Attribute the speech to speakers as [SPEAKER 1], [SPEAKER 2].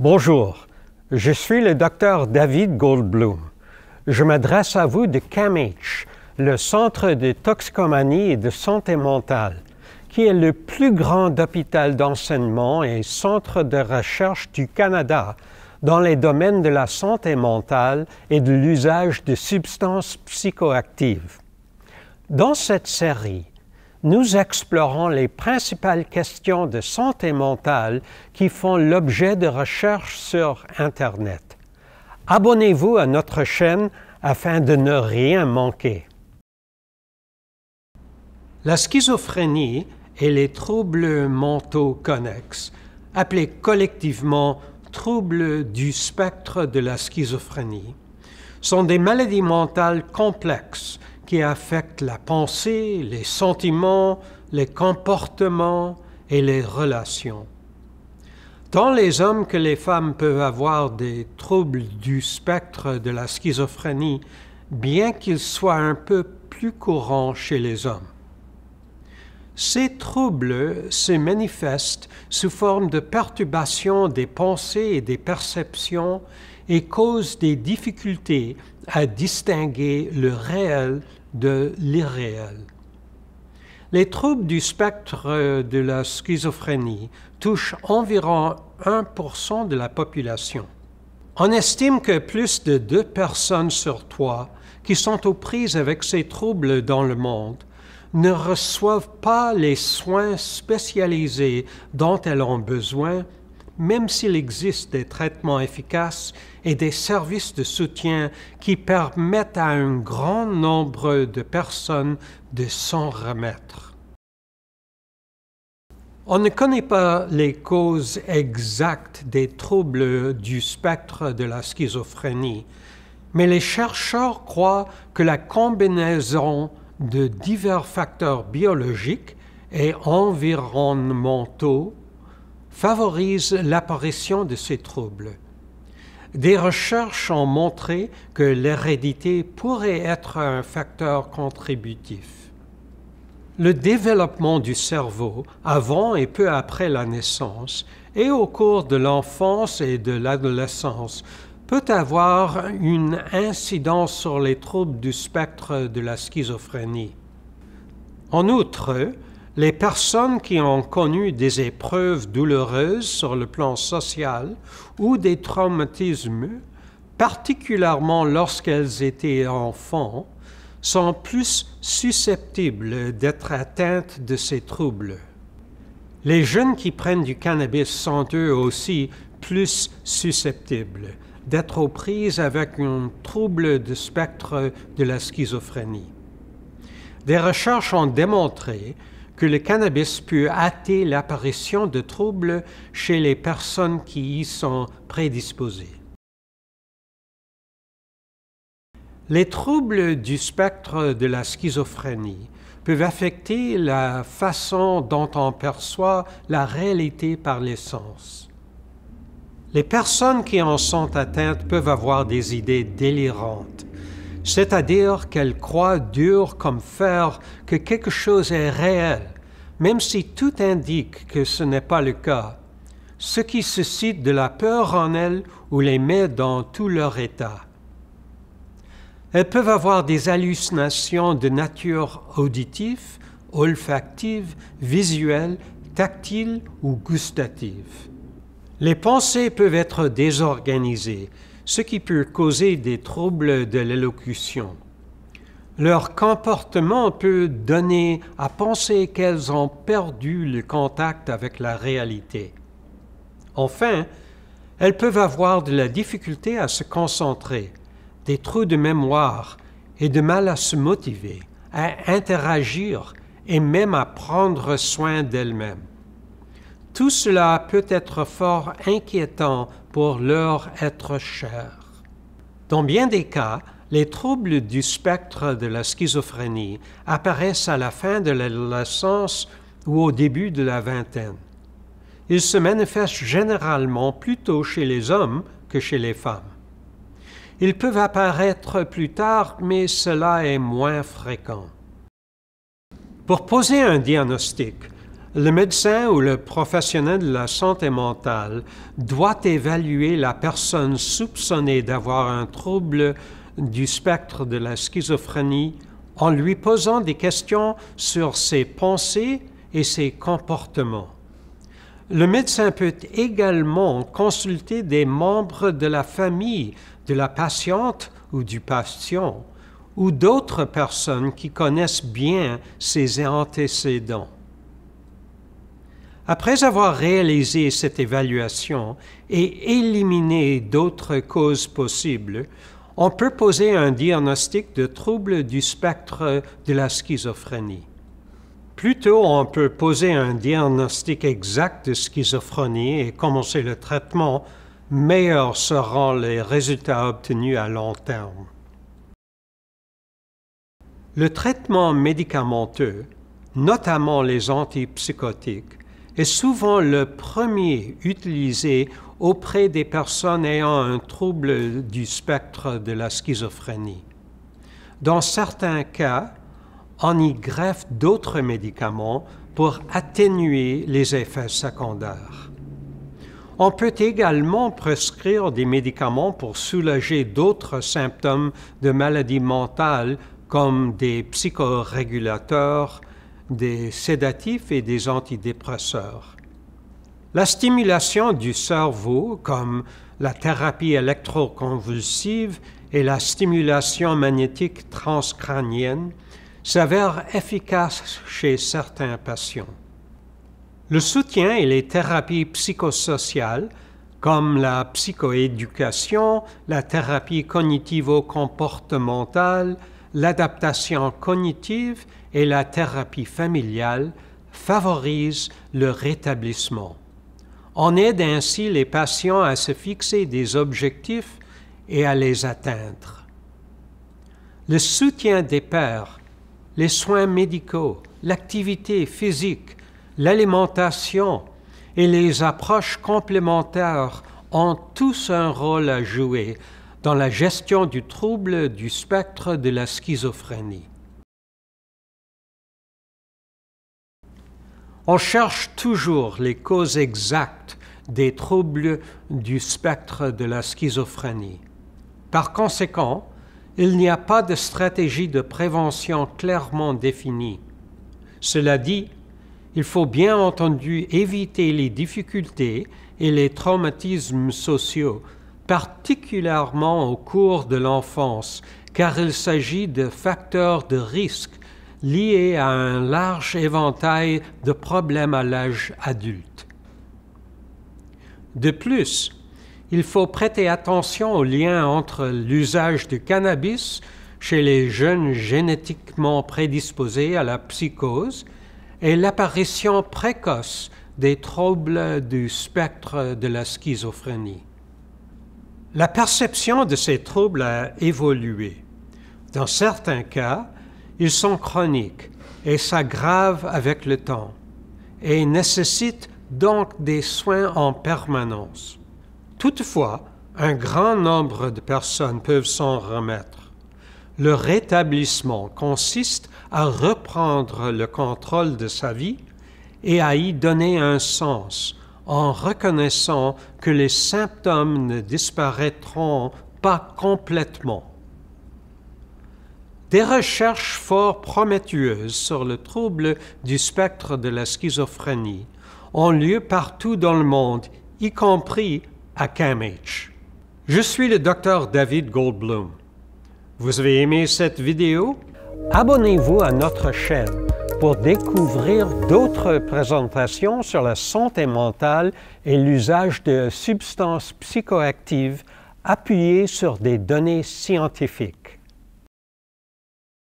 [SPEAKER 1] Bonjour, je suis le docteur David Goldblum. Je m'adresse à vous de CAMH, le Centre de toxicomanie et de santé mentale, qui est le plus grand hôpital d'enseignement et centre de recherche du Canada dans les domaines de la santé mentale et de l'usage de substances psychoactives. Dans cette série, nous explorons les principales questions de santé mentale qui font l'objet de recherches sur Internet. Abonnez-vous à notre chaîne afin de ne rien manquer. La schizophrénie et les troubles mentaux connexes, appelés collectivement troubles du spectre de la schizophrénie, sont des maladies mentales complexes qui affectent la pensée, les sentiments, les comportements et les relations. Tant les hommes que les femmes peuvent avoir des troubles du spectre de la schizophrénie, bien qu'ils soient un peu plus courants chez les hommes. Ces troubles se manifestent sous forme de perturbation des pensées et des perceptions et causent des difficultés à distinguer le réel de l'irréel. Les troubles du spectre de la schizophrénie touchent environ 1% de la population. On estime que plus de 2 personnes sur 3 qui sont aux prises avec ces troubles dans le monde ne reçoivent pas les soins spécialisés dont elles ont besoin, même s'il existe des traitements efficaces et des services de soutien qui permettent à un grand nombre de personnes de s'en remettre. On ne connaît pas les causes exactes des troubles du spectre de la schizophrénie, mais les chercheurs croient que la combinaison de divers facteurs biologiques et environnementaux favorise l'apparition de ces troubles. Des recherches ont montré que l'hérédité pourrait être un facteur contributif. Le développement du cerveau avant et peu après la naissance et au cours de l'enfance et de l'adolescence peut avoir une incidence sur les troubles du spectre de la schizophrénie. En outre, les personnes qui ont connu des épreuves douloureuses sur le plan social ou des traumatismes, particulièrement lorsqu'elles étaient enfants, sont plus susceptibles d'être atteintes de ces troubles. Les jeunes qui prennent du cannabis sont eux aussi plus susceptibles d'être aux prises avec un trouble du spectre de la schizophrénie. Des recherches ont démontré que le cannabis peut hâter l'apparition de troubles chez les personnes qui y sont prédisposées. Les troubles du spectre de la schizophrénie peuvent affecter la façon dont on perçoit la réalité par les sens. Les personnes qui en sont atteintes peuvent avoir des idées délirantes, c'est-à-dire qu'elles croient dur comme fer que quelque chose est réel, même si tout indique que ce n'est pas le cas, ce qui suscite de la peur en elles ou les met dans tout leur état. Elles peuvent avoir des hallucinations de nature auditive, olfactive, visuelle, tactile ou gustative. Les pensées peuvent être désorganisées, ce qui peut causer des troubles de l'élocution. Leur comportement peut donner à penser qu'elles ont perdu le contact avec la réalité. Enfin, elles peuvent avoir de la difficulté à se concentrer, des trous de mémoire et de mal à se motiver, à interagir et même à prendre soin d'elles-mêmes. Tout cela peut être fort inquiétant pour leur être cher. Dans bien des cas, les troubles du spectre de la schizophrénie apparaissent à la fin de l'adolescence ou au début de la vingtaine. Ils se manifestent généralement plutôt chez les hommes que chez les femmes. Ils peuvent apparaître plus tard, mais cela est moins fréquent. Pour poser un diagnostic, Le médecin ou le professionnel de la santé mentale doit évaluer la personne soupçonnée d'avoir un trouble du spectre de la schizophrénie en lui posant des questions sur ses pensées et ses comportements. Le médecin peut également consulter des membres de la famille de la patiente ou du patient ou d'autres personnes qui connaissent bien ses antécédents. Après avoir réalisé cette évaluation et éliminé d'autres causes possibles, on peut poser un diagnostic de trouble du spectre de la schizophrénie. Plus tôt on peut poser un diagnostic exact de schizophrénie et commencer le traitement, meilleurs seront les résultats obtenus à long terme. Le traitement médicamenteux, notamment les antipsychotiques, est souvent le premier utilisé auprès des personnes ayant un trouble du spectre de la schizophrénie. Dans certains cas, on y greffe d'autres médicaments pour atténuer les effets secondaires. On peut également prescrire des médicaments pour soulager d'autres symptômes de maladie mentale comme des psychorégulateurs, des sédatifs et des antidépresseurs. La stimulation du cerveau, comme la thérapie électroconvulsive et la stimulation magnétique transcrânienne, s'avère efficace chez certains patients. Le soutien et les thérapies psychosociales, comme la psychoéducation, la thérapie cognitivo-comportementale, l'adaptation cognitive et la thérapie familiale, favorisent le rétablissement. On aide ainsi les patients à se fixer des objectifs et à les atteindre. Le soutien des pairs, les soins médicaux, l'activité physique, l'alimentation et les approches complémentaires ont tous un rôle à jouer dans la gestion du trouble du spectre de la schizophrénie. On cherche toujours les causes exactes des troubles du spectre de la schizophrénie. Par conséquent, il n'y a pas de stratégie de prévention clairement définie. Cela dit, il faut bien entendu éviter les difficultés et les traumatismes sociaux, particulièrement au cours de l'enfance, car il s'agit de facteurs de risque liés à un large éventail de problèmes à l'âge adulte. De plus, il faut prêter attention au lien entre l'usage du cannabis chez les jeunes génétiquement prédisposés à la psychose et l'apparition précoce des troubles du spectre de la schizophrénie. La perception de ces troubles a évolué. Dans certains cas, ils sont chroniques et s'aggravent avec le temps et nécessitent donc des soins en permanence. Toutefois, un grand nombre de personnes peuvent s'en remettre. Le rétablissement consiste à reprendre le contrôle de sa vie et à y donner un sens en reconnaissant que les symptômes ne disparaîtront pas complètement. Des recherches fort prometteuses sur le trouble du spectre de la schizophrénie ont lieu partout dans le monde, y compris à Cambridge. Je suis le Dr David Goldblum. Vous avez aimé cette vidéo? Abonnez-vous à notre chaîne pour découvrir d'autres présentations sur la santé mentale et l'usage de substances psychoactives appuyées sur des données scientifiques.